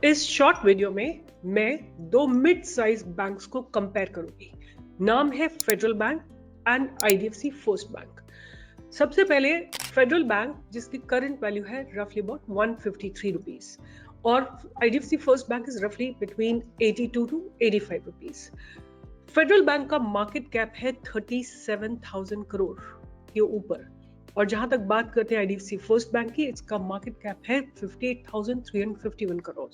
इस short video में मैं दो मिड साइज बैंक्स को कंपेयर करूंगी। नाम है Federal Bank and IDFC First Bank. सबसे पहले फेडरल बैंक जिसकी करंट वैल्यू है रफली अबाउट 153 रुपीज और आईडीएफसी फर्स्ट बैंक इज रफली between 82 to 85 rupees. Federal Bank का मार्केट कैप है 37,000 करोड़ के ऊपर और जहां तक बात करते हैं आईडीएफसी फर्स्ट बैंक की, इसका मार्केट कैप है 58,351 crore.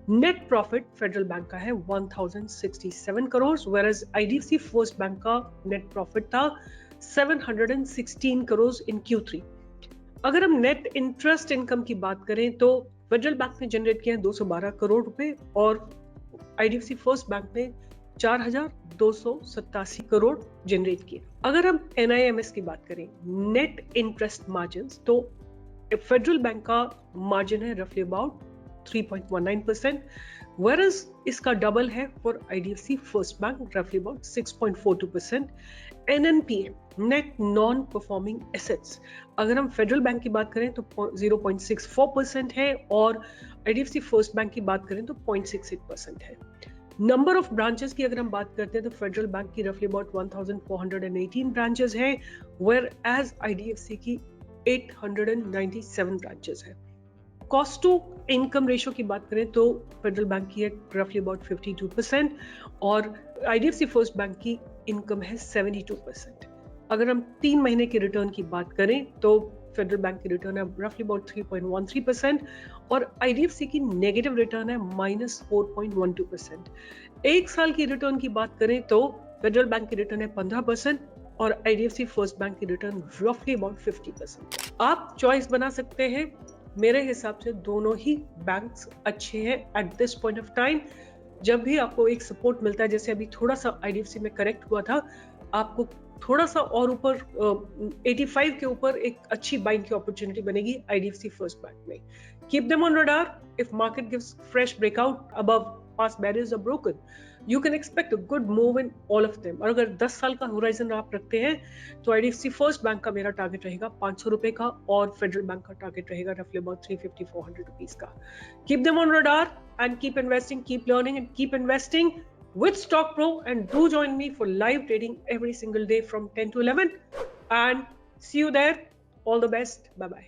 Net profit federal Bank का है 1,067 crore, whereas IDFC First bank का नेट प्रॉफिट था 716 करोड़ इन Q3। अगर हम नेट इंटरेस्ट इनकम की बात करें तो फेडरल बैंक ने जनरेट किया 212 करोड़ रुपए और आईडीएफसी फर्स्ट बैंक ने 4,287 करोड़ जनरेट किए। अगर हम एनआईएमएस की बात करें, नेट इंटरेस्ट मार्जिन, तो फेडरल बैंक का मार्जिन है रफली अबाउट 3.19%, whereas इसका डबल है फॉर आईडीएफसी फर्स्ट बैंक रफली about 6.42%। NNPA net non performing assets, अगर हम फेडरल बैंक की बात करें तो 0.64% है और आईडीएफसी फर्स्ट बैंक की बात करें तो 0.68% है। नंबर ऑफ ब्रांचेस की अगर हम बात करते हैं तो फेडरल बैंक की रफली अबाउट 1418 ब्रांचेस है, वेयर एज आईडीएफसी की 897 ब्रांचेस है। कॉस्ट टू इनकम रेशियो की बात करें तो फेडरल बैंक की है रफली अबाउट 52% और आईडीएफसी फर्स्ट बैंक की इनकम है 72%। अगर हम 3 महीने के रिटर्न की बात करें तो फेडरल बैंक की रिटर्न है रफली अबाउट 3.13% और आईडीएफसी की नेगेटिव रिटर्न है -4.12%। एक साल की रिटर्न की बात करें तो फेडरल बैंक की रिटर्न है 15% और आईडीएफसी फर्स्ट बैंक की रिटर्न रफली अबाउट 50%। आप चॉइस बना सकते हैं। मेरे हिसाब से दोनों ही बैंक्स अच्छे हैं at this point of time. जब भी आपको एक सपोर्ट मिलता है, जैसे अभी थोड़ा सा आईडीएफसी में करेक्ट हुआ था, आपको थोड़ा सा और ऊपर 85 के ऊपर एक अच्छी बाइंग की अपॉर्चुनिटी बनेगी आईडीएफसी फर्स्ट बैंक में। Keep them on radar. If market gives fresh breakout above past barriers are broken, you can expect a good move in all of them. और अगर 10 साल का होराइजन आप रखते हैं तो आईडीएफसी फर्स्ट बैंक का मेरा टारगेट रहेगा 500 रुपए का और फेडरल बैंक का टारगेट रहेगा रफली अबाउट 350-400 रुपीज का। Keep them on radar and keep investing, keep learning and keep investing with StockPro, and do join me for live trading every single day from 10 to 11 and see you there. All the best. Bye bye.